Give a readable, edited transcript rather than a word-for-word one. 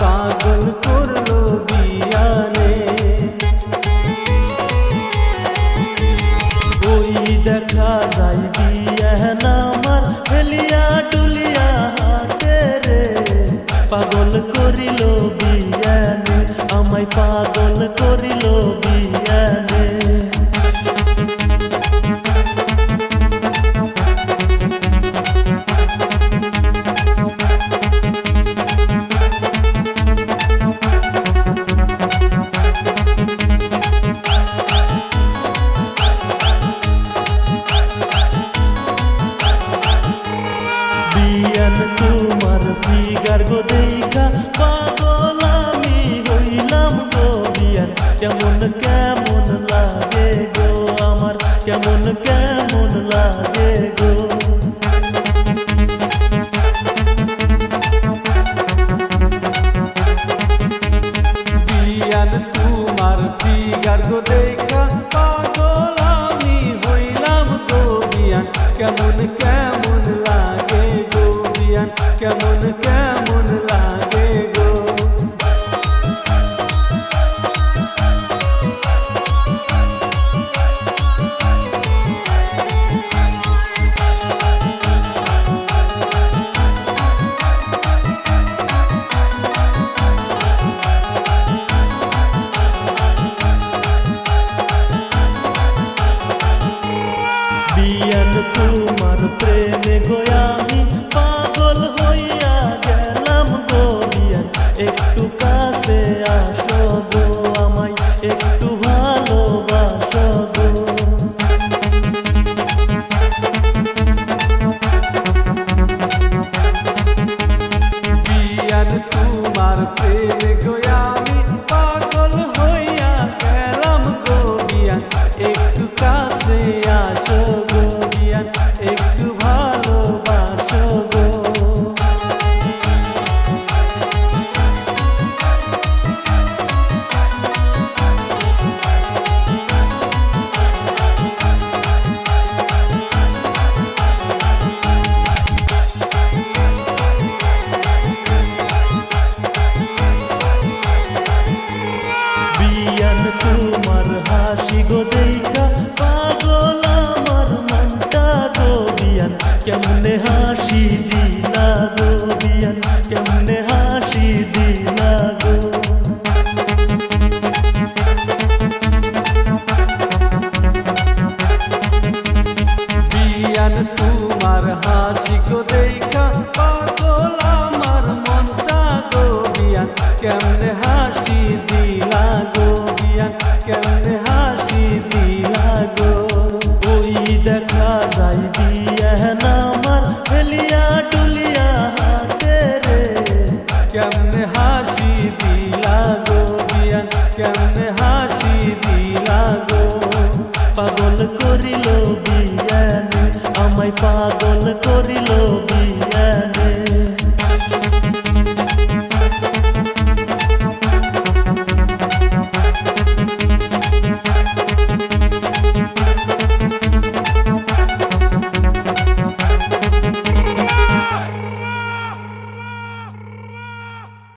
পাগল করলো বিয়ানে। ওই দেখা যায় বিয়ান আমার হেলিয়া ডুলিয়া হাটে রে, পাগল করিল বিয়ানে, আমায় পাগল করিল বিয়ানে। বিয়ান তোমার ফিগার গো দেখা পাগল আমি হইলাম গো বিয়ান, কেমন কেমন লাগে গো আমার, কেমন কেমন লাগে গো। বিয়ান তোমার ফিগার গো দেখা পাগল আমি হইলাম গো বিয়ান, কেমন কেমন লাগে গো বিয়ান, কেমন কেমন লাগে গো। বিয়ান তোমার প্রেমে গো আমি পাগল হইয়া গেলাম গো বিয়ান, একটু কাছে আসো গো আমায় একটু ভালোবাসো গো। বিয়ান তোমার প্রেমে গো আমি পাগল হইয়া গেলাম গো বিয়ান, একটু কাছে আসো গো বিয়ান, একটু ভালোবাসো গো। বিয়ান তোমার হাসি গো দেখা পাগল আমার মনটা গো বিয়ান, কেমনে হাসি দিলা গো বিয়ান, কেমনে হাসি দিলা গো। বিয়ান তোমার হাসি গো দেখা পাগল আমার মনটা গো বিয়ান, কেমনে হাসি দিলা গো বিয়ান, কেমনে হাসি দিলা গো। ওই দেখা যায় বিয়ান আমার হেলিয়া ডুলিয়া হাটে রে, কেমনে হাসি দিলা গো বিয়ান, কেমনে হাসি দিলা গো। পাগল করিল বিয়ানে, আমায় পাগল করিল বিয়ানে।